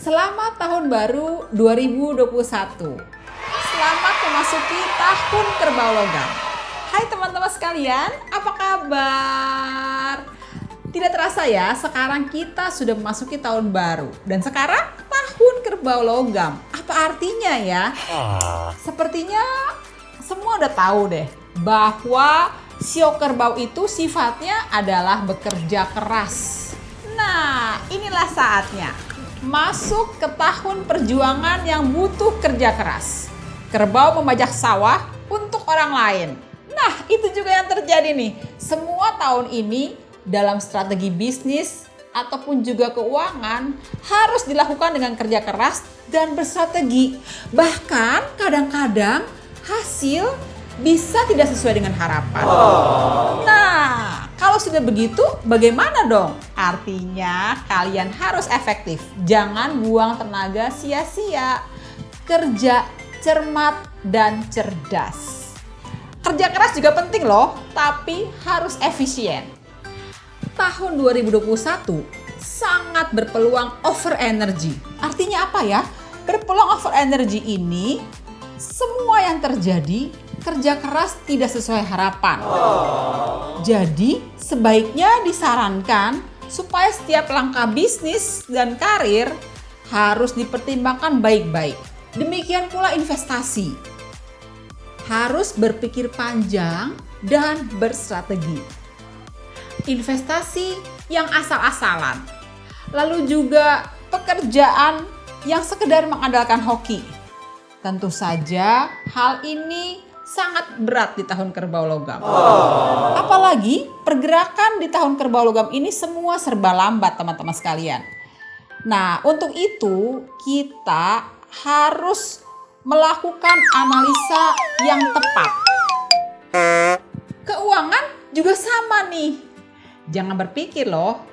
Selamat tahun baru 2021. Selamat memasuki tahun kerbau logam. Hai teman-teman sekalian, apa kabar? Tidak terasa ya, sekarang kita sudah memasuki tahun baru. Dan sekarang tahun kerbau logam. Apa artinya ya? Sepertinya semua udah tahu deh bahwa sio kerbau itu sifatnya adalah bekerja keras. Nah, inilah saatnya masuk ke tahun perjuangan yang butuh kerja keras. Kerbau memajak sawah untuk orang lain. Nah, itu juga yang terjadi nih. Semua tahun ini dalam strategi bisnis ataupun juga keuangan harus dilakukan dengan kerja keras dan berstrategi. Bahkan kadang-kadang hasil bisa tidak sesuai dengan harapan. Nah, kalau sudah begitu, bagaimana dong? Artinya kalian harus efektif. Jangan buang tenaga sia-sia. Kerja cermat dan cerdas. Kerja keras juga penting loh, tapi harus efisien. Tahun 2021 sangat berpeluang over energy. Artinya apa ya? Berpeluang over energy ini semua yang terjadi kerja keras tidak sesuai harapan. Jadi sebaiknya disarankan supaya setiap langkah bisnis dan karir harus dipertimbangkan baik-baik. Demikian pula investasi. Harus berpikir panjang dan berstrategi. Investasi yang asal-asalan. Lalu juga pekerjaan yang sekedar mengandalkan hoki. Tentu saja hal ini sangat berat di tahun kerbau logam. Apalagi pergerakan di tahun kerbau logam ini semua serba lambat teman-teman sekalian. Nah, untuk itu kita harus melakukan analisa yang tepat. Keuangan juga sama nih. Jangan berpikir loh,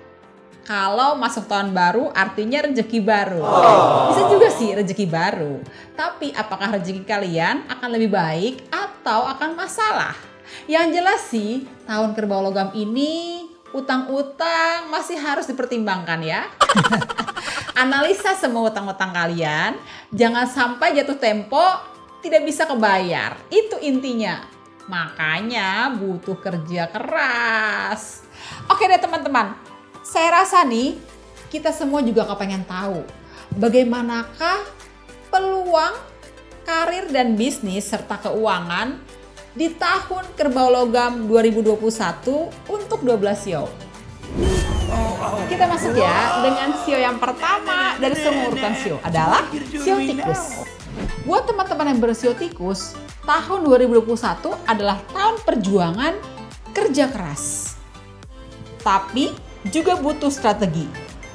kalau masuk tahun baru artinya rezeki baru. Bisa juga sih rezeki baru. Tapi apakah rezeki kalian akan lebih baik atau akan masalah? Yang jelas sih tahun kerbau logam ini utang-utang masih harus dipertimbangkan ya. Analisa semua utang-utang kalian. Jangan sampai jatuh tempo tidak bisa kebayar. Itu intinya. Makanya butuh kerja keras. Oke deh teman-teman. Saya rasa nih, kita semua juga kepengen tahu bagaimanakah peluang karir dan bisnis serta keuangan di tahun kerbau logam 2021 untuk 12 sio. Kita masuk ya dengan sio yang pertama dari semua urutan sio adalah sio tikus. Buat teman-teman yang bersio tikus, tahun 2021 adalah tahun perjuangan kerja keras. Tapi juga butuh strategi.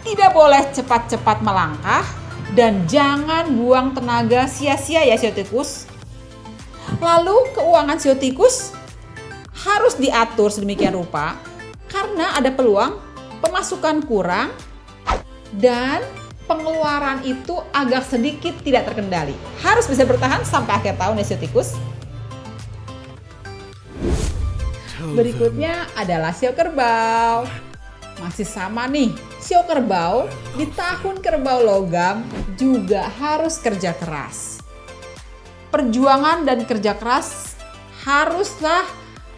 Tidak boleh cepat-cepat melangkah dan jangan buang tenaga sia-sia ya sio tikus. Lalu keuangan sio tikus harus diatur sedemikian rupa karena ada peluang pemasukan kurang dan pengeluaran itu agak sedikit tidak terkendali. Harus bisa bertahan sampai akhir tahun ya sio tikus. Berikutnya adalah sio kerbau. Masih sama nih, sio kerbau di tahun kerbau logam juga harus kerja keras. Perjuangan dan kerja keras haruslah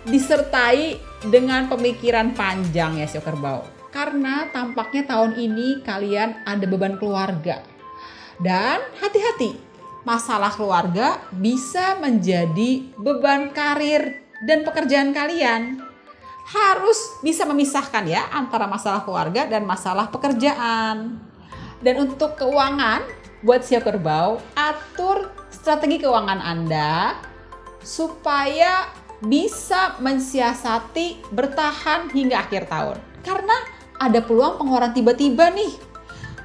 disertai dengan pemikiran panjang ya sio kerbau. Karena tampaknya tahun ini kalian ada beban keluarga. Dan hati-hati, masalah keluarga bisa menjadi beban karir dan pekerjaan kalian. Harus bisa memisahkan ya antara masalah keluarga dan masalah pekerjaan. Dan untuk keuangan, buat sio kerbau, atur strategi keuangan Anda supaya bisa mensiasati bertahan hingga akhir tahun. Karena ada peluang pengeluaran tiba-tiba nih.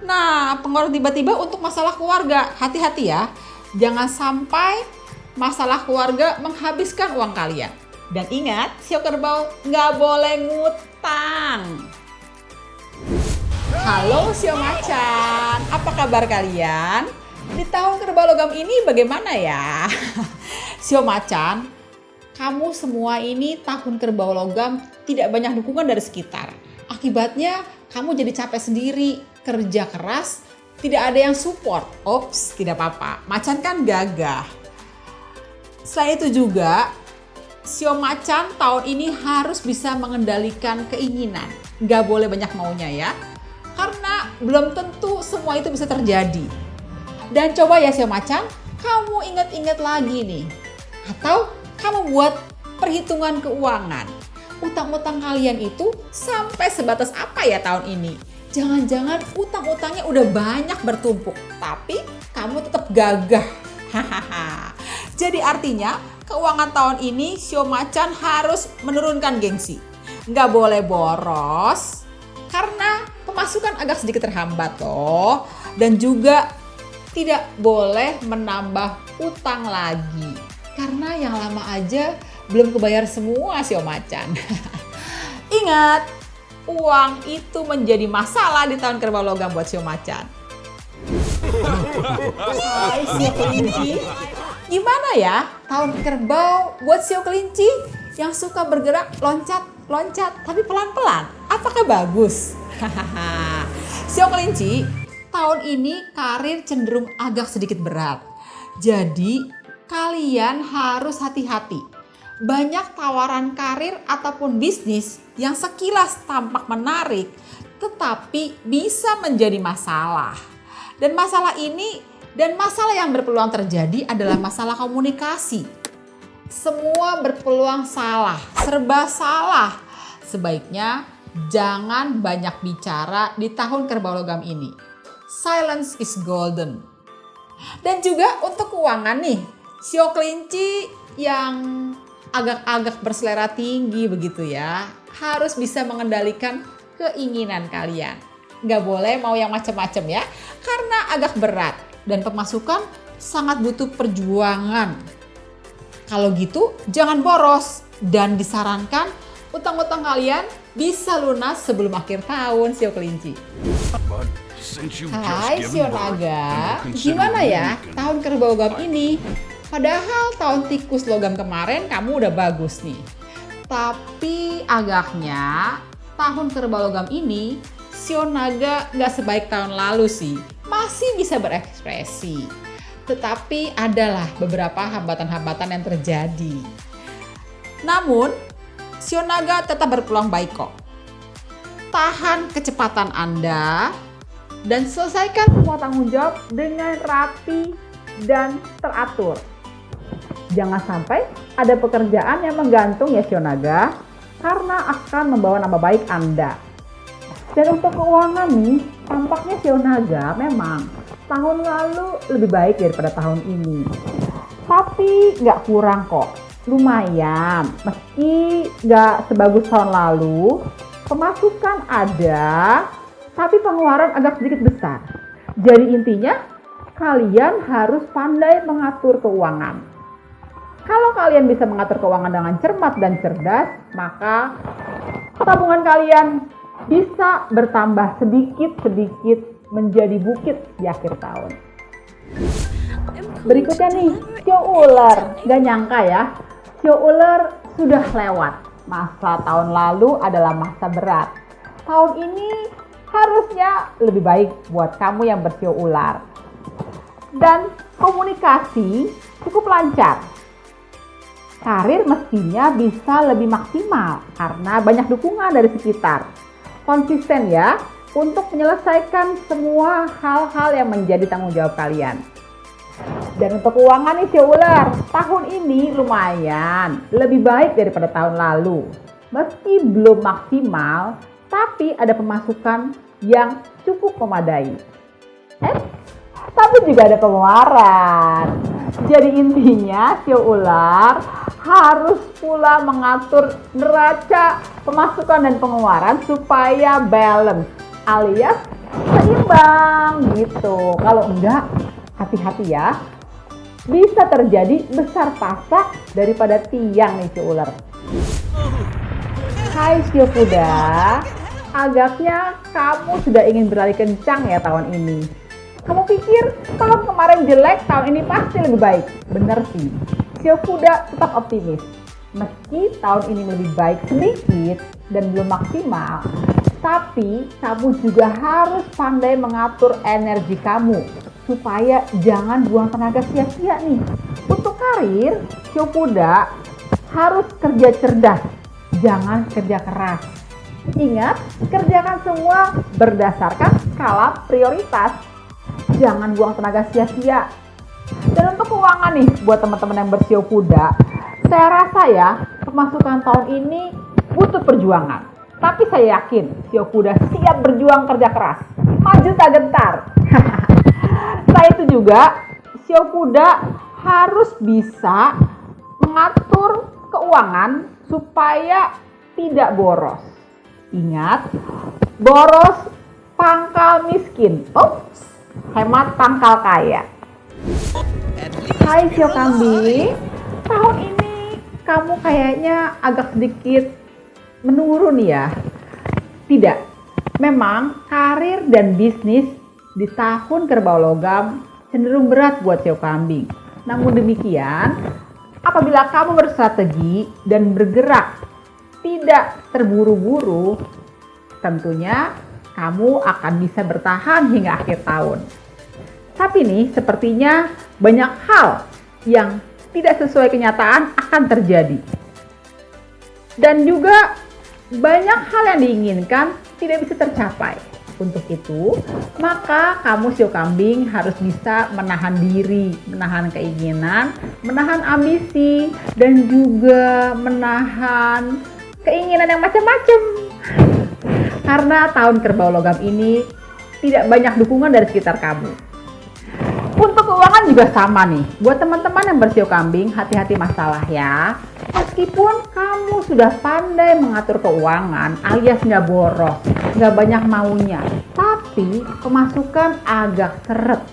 Nah, pengeluaran tiba-tiba untuk masalah keluarga, hati-hati ya. Jangan sampai masalah keluarga menghabiskan uang kalian. Dan ingat, sio kerbau nggak boleh ngutang. Halo sio macan, apa kabar kalian? Di tahun kerbau logam ini bagaimana ya? Sio macan, kamu semua ini tahun kerbau logam tidak banyak dukungan dari sekitar. Akibatnya kamu jadi capek sendiri, kerja keras, tidak ada yang support. Ops, tidak apa-apa. Macan kan gagah. Selain itu juga, sio macan tahun ini harus bisa mengendalikan keinginan. Nggak boleh banyak maunya ya. Karena belum tentu semua itu bisa terjadi. Dan coba ya sio macan, kamu ingat-ingat lagi nih. Atau kamu buat perhitungan keuangan. Utang-utang kalian itu sampai sebatas apa ya tahun ini? Jangan-jangan utang-utangnya udah banyak bertumpuk, tapi kamu tetap gagah. Jadi artinya keuangan tahun ini sio macan harus menurunkan gengsi. Nggak boleh boros, karena pemasukan agak sedikit terhambat loh. Dan juga tidak boleh menambah utang lagi. Karena yang lama aja belum kebayar semua sio macan. Ingat, uang itu menjadi masalah di tahun kerbau logam buat sio macan. Hai sio kelinci, gimana ya tahun kerbau buat sio kelinci yang suka bergerak loncat tapi pelan-pelan? Apakah bagus? Sio kelinci, tahun ini karir cenderung agak sedikit berat. Jadi kalian harus hati-hati. Banyak tawaran karir ataupun bisnis yang sekilas tampak menarik, tetapi bisa menjadi masalah. Dan masalah ini dan masalah yang berpeluang terjadi adalah masalah komunikasi. Semua berpeluang salah, serba salah. Sebaiknya jangan banyak bicara di tahun kerbau logam ini. Silence is golden. Dan juga untuk keuangan nih, sio kelinci yang agak-agak berselera tinggi begitu ya, harus bisa mengendalikan keinginan kalian. Nggak boleh mau yang macam-macam ya, karena agak berat dan pemasukan sangat butuh perjuangan. Kalau gitu jangan boros dan disarankan utang-utang kalian bisa lunas sebelum akhir tahun sio kelinci. Hai sio naga, gimana ya tahun kerbau logam ini? Padahal tahun tikus logam kemarin kamu udah bagus nih. Tapi agaknya tahun kerbau logam ini sio naga nggak sebaik tahun lalu sih. Masih bisa berekspresi. Tetapi adalah beberapa hambatan-hambatan yang terjadi. Namun sio naga tetap berpeluang baik kok. Tahan kecepatan Anda dan selesaikan semua tanggung jawab dengan rapi dan teratur. Jangan sampai ada pekerjaan yang menggantung ya sio naga, karena akan membawa nama baik Anda. Dan untuk keuangan nih, tampaknya sio naga memang tahun lalu lebih baik daripada tahun ini. Tapi nggak kurang kok, lumayan. Meski nggak sebagus tahun lalu, pemasukan ada, tapi pengeluaran agak sedikit besar. Jadi intinya, kalian harus pandai mengatur keuangan. Kalau kalian bisa mengatur keuangan dengan cermat dan cerdas, maka tabungan kalian bisa bertambah sedikit-sedikit menjadi bukit di akhir tahun. Berikutnya nih, sio ular. Gak nyangka ya, sio ular sudah lewat. Masa tahun lalu adalah masa berat. Tahun ini harusnya lebih baik buat kamu yang bersio ular. Dan komunikasi cukup lancar. Karir mestinya bisa lebih maksimal karena banyak dukungan dari sekitar. Konsisten ya untuk menyelesaikan semua hal-hal yang menjadi tanggung jawab kalian. Dan untuk keuangan nih sio ular, tahun ini lumayan lebih baik daripada tahun lalu. Meski belum maksimal, tapi ada pemasukan yang cukup memadai. Tapi juga ada pengeluaran. Jadi intinya sio ular harus pula mengatur neraca pemasukan dan pengeluaran supaya balance alias seimbang gitu. Kalau enggak, hati-hati ya. Bisa terjadi besar pasak daripada tiang nih sio ular. Hai sio kuda, agaknya kamu sudah ingin berlari kencang ya tahun ini. Kamu pikir tahun kemarin jelek, tahun ini pasti lebih baik. Bener sih, sio kuda tetap optimis. Meski tahun ini lebih baik sedikit dan belum maksimal, Tapi kamu juga harus pandai mengatur energi kamu supaya jangan buang tenaga sia-sia nih. Untuk karir, Sio Kuda harus kerja cerdas, jangan kerja keras. Ingat, kerjakan semua berdasarkan skala prioritas. Jangan buang tenaga sia-sia. Dan untuk keuangan nih, buat teman-teman yang bersio kuda, saya rasa ya, pemasukan tahun ini butuh perjuangan. Tapi saya yakin, sio kuda siap berjuang kerja keras. Maju tak gentar. Saya itu juga, sio kuda harus bisa mengatur keuangan supaya tidak boros. Ingat, boros pangkal miskin. Ups, hemat pangkal kaya. Hai sio kambing, tahun ini kamu kayaknya agak sedikit menurun ya. Tidak, memang karir dan bisnis di tahun kerbau logam cenderung berat buat sio kambing. Namun demikian, apabila kamu berstrategi dan bergerak tidak terburu-buru, tentunya kamu akan bisa bertahan hingga akhir tahun. Tapi nih, sepertinya banyak hal yang tidak sesuai kenyataan akan terjadi. Dan juga banyak hal yang diinginkan tidak bisa tercapai. Untuk itu, maka kamu sio kambing harus bisa menahan diri, menahan keinginan, menahan ambisi, dan juga menahan keinginan yang macam-macam. Karena tahun kerbau logam ini tidak banyak dukungan dari sekitar kamu. Untuk keuangan juga sama nih. Buat teman-teman yang bersio kambing, hati-hati masalah ya. Meskipun kamu sudah pandai mengatur keuangan alias nggak boros, nggak banyak maunya, tapi pemasukan agak seret.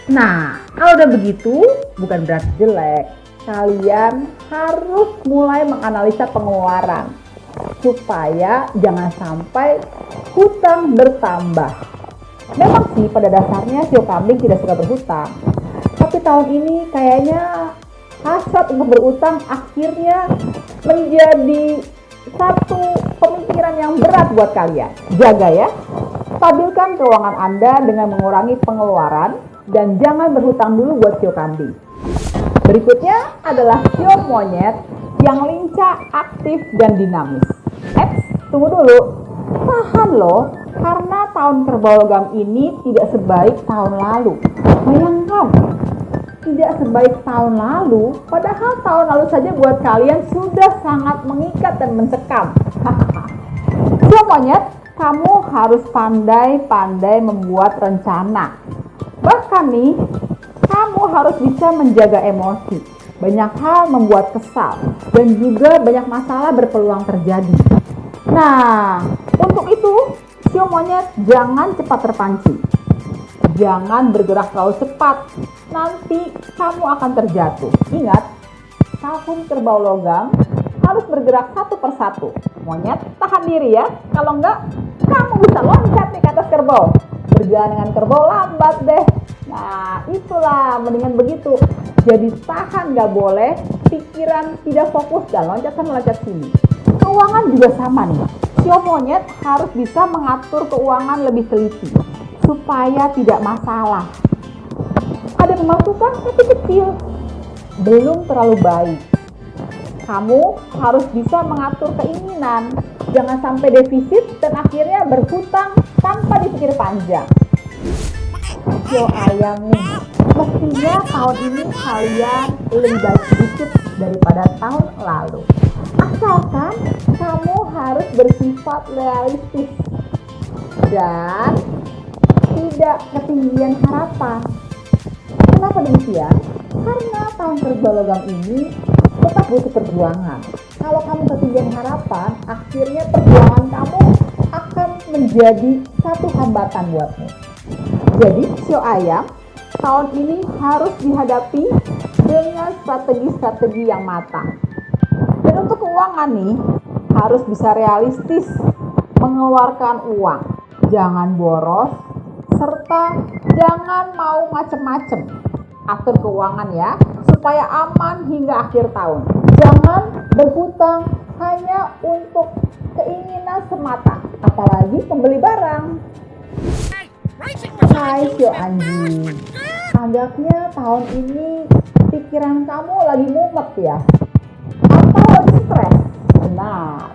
Nah, kalau udah begitu, bukan berarti jelek. Kalian harus mulai menganalisa pengeluaran supaya jangan sampai hutang bertambah. Memang sih pada dasarnya sio kambing tidak suka berhutang, tapi tahun ini kayaknya hasrat untuk berutang akhirnya menjadi satu pemikiran yang berat buat kalian. Jaga ya, stabilkan keuangan Anda dengan mengurangi pengeluaran dan jangan berhutang dulu buat sio kambing. Berikutnya adalah sio monyet yang lincah, aktif, dan dinamis. Tunggu dulu, tahan loh, karena tahun kerbau logam ini tidak sebaik tahun lalu. Bayangkan, tidak sebaik tahun lalu, padahal tahun lalu saja buat kalian sudah sangat mengikat dan mencekam. Sio monyet, kamu harus pandai-pandai membuat rencana. Bahkan nih, kamu harus bisa menjaga emosi. Banyak hal membuat kesal dan juga banyak masalah berpeluang terjadi. Nah, untuk itu, sio monyet jangan cepat terpancing. Jangan bergerak terlalu cepat, nanti kamu akan terjatuh. Ingat, tahun kerbau logam harus bergerak satu persatu. Monyet, tahan diri ya. Kalau enggak, kamu bisa loncat nih ke atas kerbau. Berjalan dengan kerbau lambat deh. Nah, itulah, mendingan begitu. Jadi tahan, gak boleh pikiran tidak fokus dan loncat sana loncat sini. Keuangan juga sama nih. Sio monyet harus bisa mengatur keuangan lebih teliti supaya tidak masalah. Ada pemasukan tapi kecil, belum terlalu baik. Kamu harus bisa mengatur keinginan, jangan sampai defisit dan akhirnya berhutang tanpa dipikir panjang. Sio ayam nih, mestinya tahun ini kalian lebih baik sedikit daripada tahun lalu. Asalkan kamu harus bersifat realistis dan tidak ketinggian harapan. Kenapa demikian? Karena tahun kerbau logam ini tetap butuh perjuangan. Kalau kamu ketinggian harapan, akhirnya perjuangan kamu akan menjadi satu hambatan buatmu. Jadi sio ayam, tahun ini harus dihadapi dengan strategi-strategi yang matang. Dan untuk keuangan nih, harus bisa realistis mengeluarkan uang. Jangan boros, serta jangan mau macem-macem. Atur keuangan ya, supaya aman hingga akhir tahun. Jangan berhutang hanya untuk keinginan semata. apalagi pembeli barang. Hai Sio Anjing, agaknya tahun ini pikiran kamu lagi mumet ya? Atau lagi stres? Benar,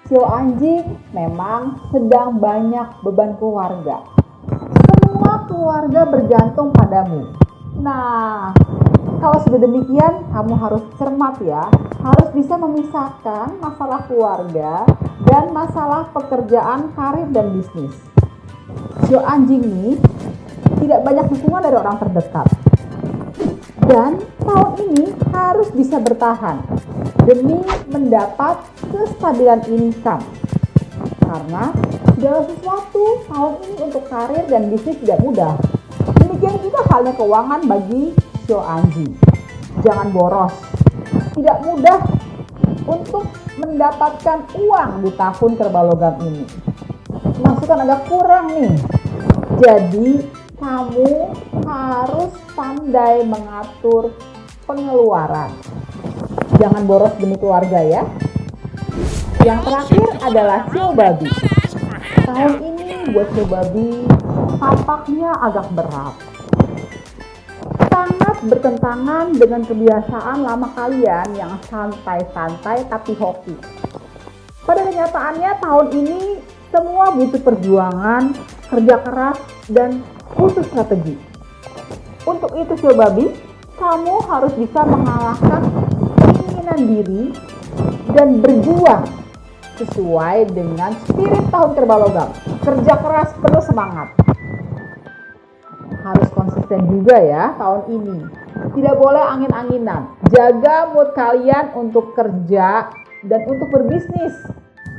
Sio Anjing memang sedang banyak beban keluarga. Semua keluarga bergantung padamu. Nah, kalau sudah demikian, kamu harus cermat ya. Harus bisa memisahkan masalah keluarga dan masalah pekerjaan, karir, dan bisnis. Sio Anjing nih tidak banyak dukungan dari orang terdekat. Dan tahun ini harus bisa bertahan demi mendapat kestabilan income. Karena segala sesuatu tahun ini untuk karir dan bisnis tidak mudah. Demikian juga halnya keuangan bagi Sio Anjing. Jangan boros. Tidak mudah untuk mendapatkan uang di tahun kerbau logam ini. Masukan agak kurang nih. Jadi kamu harus pandai mengatur pengeluaran. Jangan boros demi keluarga ya. Yang terakhir adalah Sio Babi. Tahun ini buat Sio Babi tampaknya agak berat. Sangat bertentangan dengan kebiasaan lama kalian yang santai-santai tapi hoki. Pada kenyataannya tahun ini semua butuh perjuangan, kerja keras, dan butuh strategi. Untuk itu Sio Babi, kamu harus bisa mengalahkan keinginan diri dan berjuang sesuai dengan spirit tahun kerbau logam. Kerja keras penuh semangat. Harus konsisten juga ya tahun ini. Tidak boleh angin-anginan. Jaga mood kalian untuk kerja dan untuk berbisnis.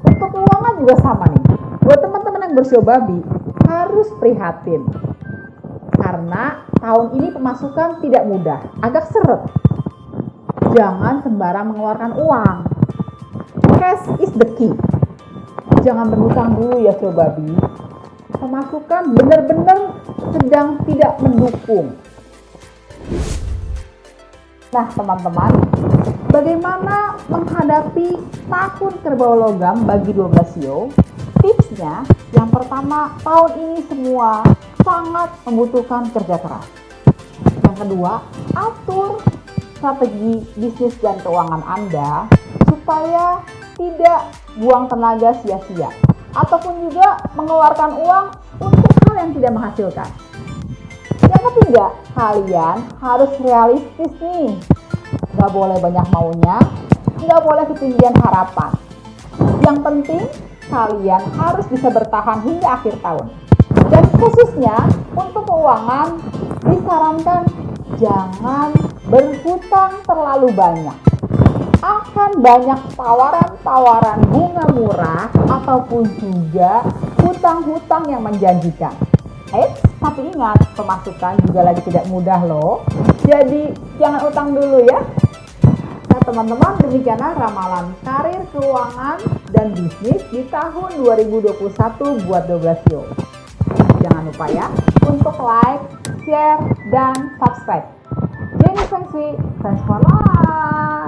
Untuk keuangan juga sama nih. Buat teman-teman yang bersio babi harus prihatin. Karena tahun ini pemasukan tidak mudah, agak seret. Jangan sembarang mengeluarkan uang. Cash is the key. Jangan berhutang dulu ya Sio Babi. Pemasukan benar-benar sedang tidak mendukung. Nah teman-teman, bagaimana menghadapi tahun kerbau logam bagi 12 Sio? Tipsnya, yang pertama, tahun ini semua sangat membutuhkan kerja keras. Yang kedua, atur strategi bisnis dan keuangan Anda supaya tidak buang tenaga sia-sia ataupun juga mengeluarkan uang untuk hal yang tidak menghasilkan. Yang ketiga, kalian harus realistis nih. Gak boleh banyak maunya, gak boleh ketinggian harapan. Yang penting, kalian harus bisa bertahan hingga akhir tahun. Dan khususnya untuk keuangan, disarankan jangan berhutang terlalu banyak. Akan banyak tawaran-tawaran bunga murah ataupun juga hutang-hutang yang menjanjikan. Tapi ingat, pemasukan juga lagi tidak mudah loh. Jadi jangan utang dulu ya. Nah teman-teman, demikianlah ramalan karir, keuangan, dan bisnis di tahun 2021 buat 12 Sio. Jangan lupa ya untuk like, share, dan subscribe. Jenny Feng Shui, thanks for life.